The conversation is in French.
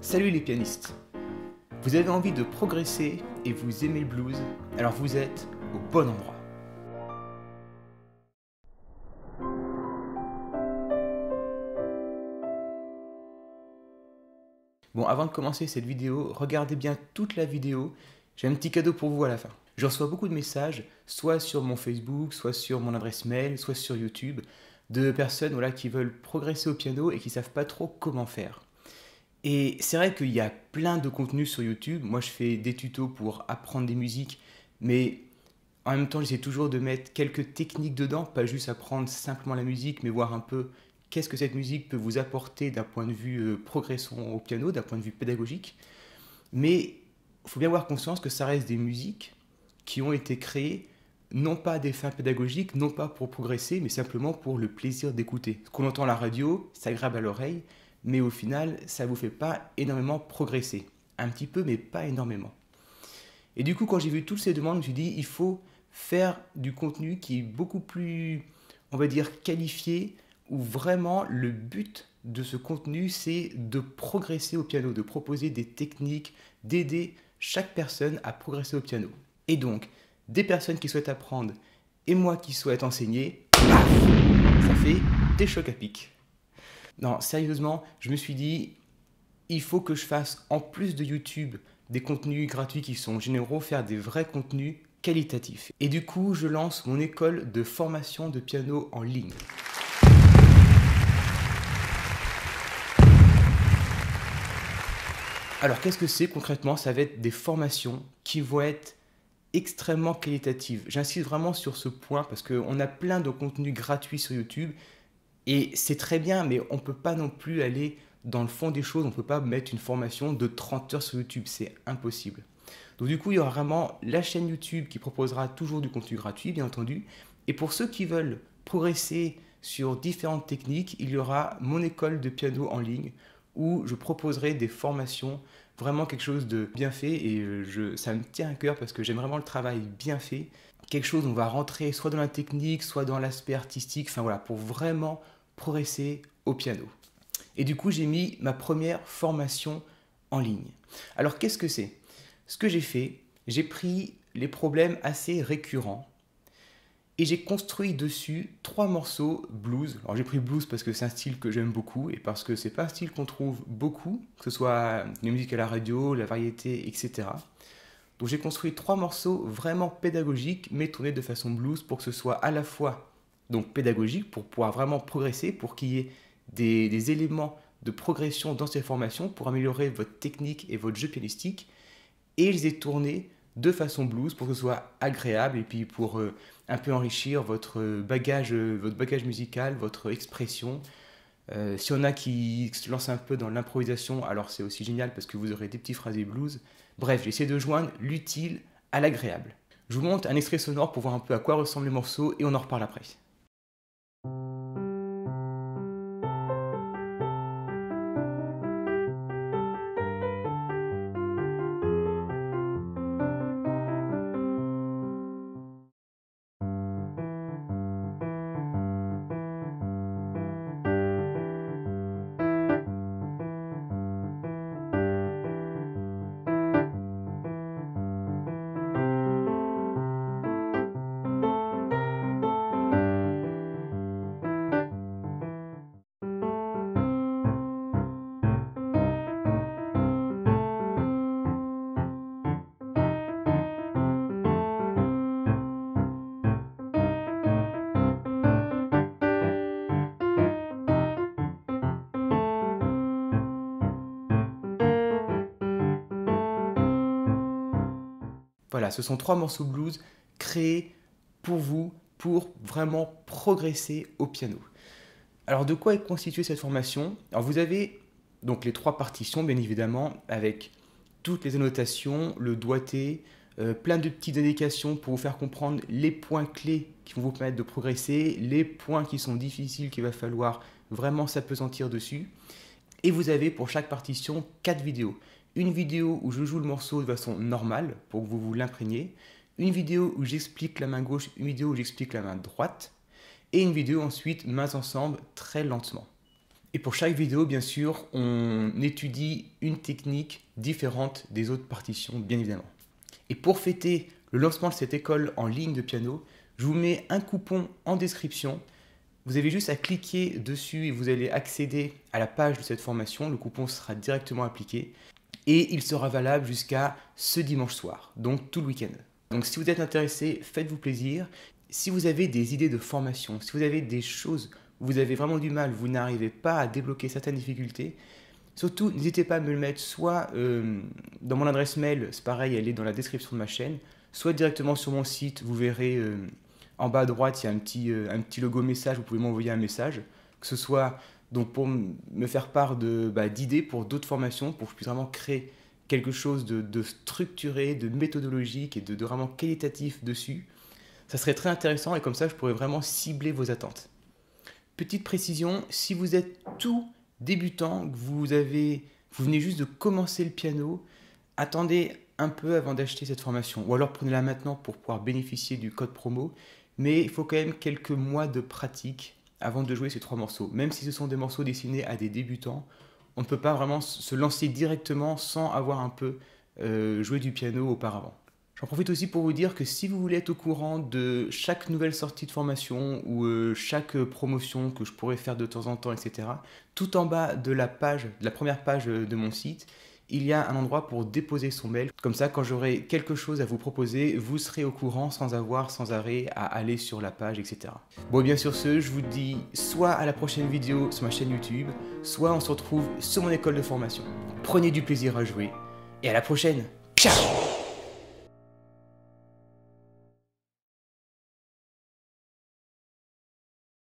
Salut les pianistes! Vous avez envie de progresser et vous aimez le blues, alors vous êtes au bon endroit. Bon, avant de commencer cette vidéo, regardez bien toute la vidéo, j'ai un petit cadeau pour vous à la fin. Je reçois beaucoup de messages, soit sur mon Facebook, soit sur mon adresse mail, soit sur YouTube, de personnes qui veulent progresser au piano et qui ne savent pas trop comment faire. Et c'est vrai qu'il y a plein de contenus sur YouTube. Moi, je fais des tutos pour apprendre des musiques, mais en même temps, j'essaie toujours de mettre quelques techniques dedans, pas juste apprendre simplement la musique, mais voir un peu qu'est-ce que cette musique peut vous apporter d'un point de vue progression au piano, d'un point de vue pédagogique. Mais il faut bien avoir conscience que ça reste des musiques qui ont été créées non pas à des fins pédagogiques, non pas pour progresser, mais simplement pour le plaisir d'écouter. Ce qu'on entend à la radio, c'est agréable à l'oreille, mais au final, ça ne vous fait pas énormément progresser. Un petit peu, mais pas énormément. Et du coup, quand j'ai vu toutes ces demandes, je me suis dit, il faut faire du contenu qui est beaucoup plus, on va dire, qualifié, où vraiment le but de ce contenu, c'est de progresser au piano, de proposer des techniques, d'aider chaque personne à progresser au piano. Et donc, des personnes qui souhaitent apprendre et moi qui souhaite enseigner, paf, ça fait des chocs à pic. Non, sérieusement, je me suis dit, il faut que je fasse, en plus de YouTube, des contenus gratuits qui sont généraux, faire des vrais contenus qualitatifs. Et du coup, je lance mon école de formation de piano en ligne. Alors, qu'est-ce que c'est concrètement? Ça va être des formations qui vont être extrêmement qualitatives. J'insiste vraiment sur ce point parce qu'on a plein de contenus gratuits sur YouTube. Et c'est très bien, mais on ne peut pas non plus aller dans le fond des choses. On ne peut pas mettre une formation de 30 heures sur YouTube. C'est impossible. Donc du coup, il y aura vraiment la chaîne YouTube qui proposera toujours du contenu gratuit, bien entendu. Et pour ceux qui veulent progresser sur différentes techniques, il y aura mon école de piano en ligne où je proposerai des formations, vraiment quelque chose de bien fait. Et ça me tient à cœur parce que j'aime vraiment le travail bien fait. Quelque chose où on va rentrer soit dans la technique, soit dans l'aspect artistique, enfin voilà, pour vraiment progresser au piano. Et du coup, j'ai mis ma première formation en ligne. Alors, qu'est-ce que c'est? Ce que j'ai fait, j'ai pris les problèmes assez récurrents et j'ai construit dessus 3 morceaux blues. Alors, j'ai pris blues parce que c'est un style que j'aime beaucoup et parce que c'est pas un style qu'on trouve beaucoup, que ce soit la musique à la radio, la variété, etc. Donc j'ai construit 3 morceaux vraiment pédagogiques, mais tournés de façon blues pour que ce soit à la fois donc pédagogique, pour pouvoir vraiment progresser, pour qu'il y ait des éléments de progression dans ces formations, pour améliorer votre technique et votre jeu pianistique. Et je les ai tournés de façon blues pour que ce soit agréable et puis pour un peu enrichir votre bagage musical, votre expression. S'il y en a qui se lancent un peu dans l'improvisation, alors c'est aussi génial parce que vous aurez des petits phrasés blues. Bref, j'essaie de joindre l'utile à l'agréable. Je vous montre un extrait sonore pour voir un peu à quoi ressemblent les morceaux et on en reparle après. Voilà, ce sont 3 morceaux blues créés pour vous, pour vraiment progresser au piano. Alors de quoi est constituée cette formation? Alors vous avez donc les 3 partitions bien évidemment avec toutes les annotations, le doigté, plein de petites indications pour vous faire comprendre les points clés qui vont vous permettre de progresser, les points qui sont difficiles qu'il va falloir vraiment s'appesantir dessus. Et vous avez pour chaque partition 4 vidéos. Une vidéo où je joue le morceau de façon normale pour que vous vous l'imprégniez, une vidéo où j'explique la main gauche, une vidéo où j'explique la main droite, et une vidéo ensuite mains ensemble très lentement. Et pour chaque vidéo, bien sûr, on étudie une technique différente des autres partitions, bien évidemment. Et pour fêter le lancement de cette école en ligne de piano, je vous mets un coupon en description. Vous avez juste à cliquer dessus et vous allez accéder à la page de cette formation. Le coupon sera directement appliqué et il sera valable jusqu'à ce dimanche soir, donc tout le week-end. Donc si vous êtes intéressé, faites-vous plaisir. Si vous avez des idées de formation, si vous avez des choses où vous avez vraiment du mal, vous n'arrivez pas à débloquer certaines difficultés, surtout n'hésitez pas à me le mettre soit dans mon adresse mail, c'est pareil, elle est dans la description de ma chaîne, soit directement sur mon site, vous verrez en bas à droite, il y a un petit logo message, vous pouvez m'envoyer un message, que ce soit donc pour me faire part d'idées pour d'autres formations, pour que je puisse vraiment créer quelque chose de structuré, de méthodologique et de vraiment qualitatif dessus. Ça serait très intéressant et comme ça, je pourrais vraiment cibler vos attentes. Petite précision, si vous êtes tout débutant, que vous venez juste de commencer le piano, attendez un peu avant d'acheter cette formation. Ou alors prenez-la maintenant pour pouvoir bénéficier du code promo. Mais il faut quand même quelques mois de pratique avant de jouer ces 3 morceaux. Même si ce sont des morceaux destinés à des débutants, on ne peut pas vraiment se lancer directement sans avoir un peu joué du piano auparavant. J'en profite aussi pour vous dire que si vous voulez être au courant de chaque nouvelle sortie de formation ou chaque promotion que je pourrais faire de temps en temps, etc., tout en bas de la première page de mon site, il y a un endroit pour déposer son mail. Comme ça, quand j'aurai quelque chose à vous proposer, vous serez au courant sans avoir sans arrêt à aller sur la page, etc. Bon, et bien sur ce, je vous dis soit à la prochaine vidéo sur ma chaîne YouTube, soit on se retrouve sur mon école de formation. Prenez du plaisir à jouer et à la prochaine. Ciao!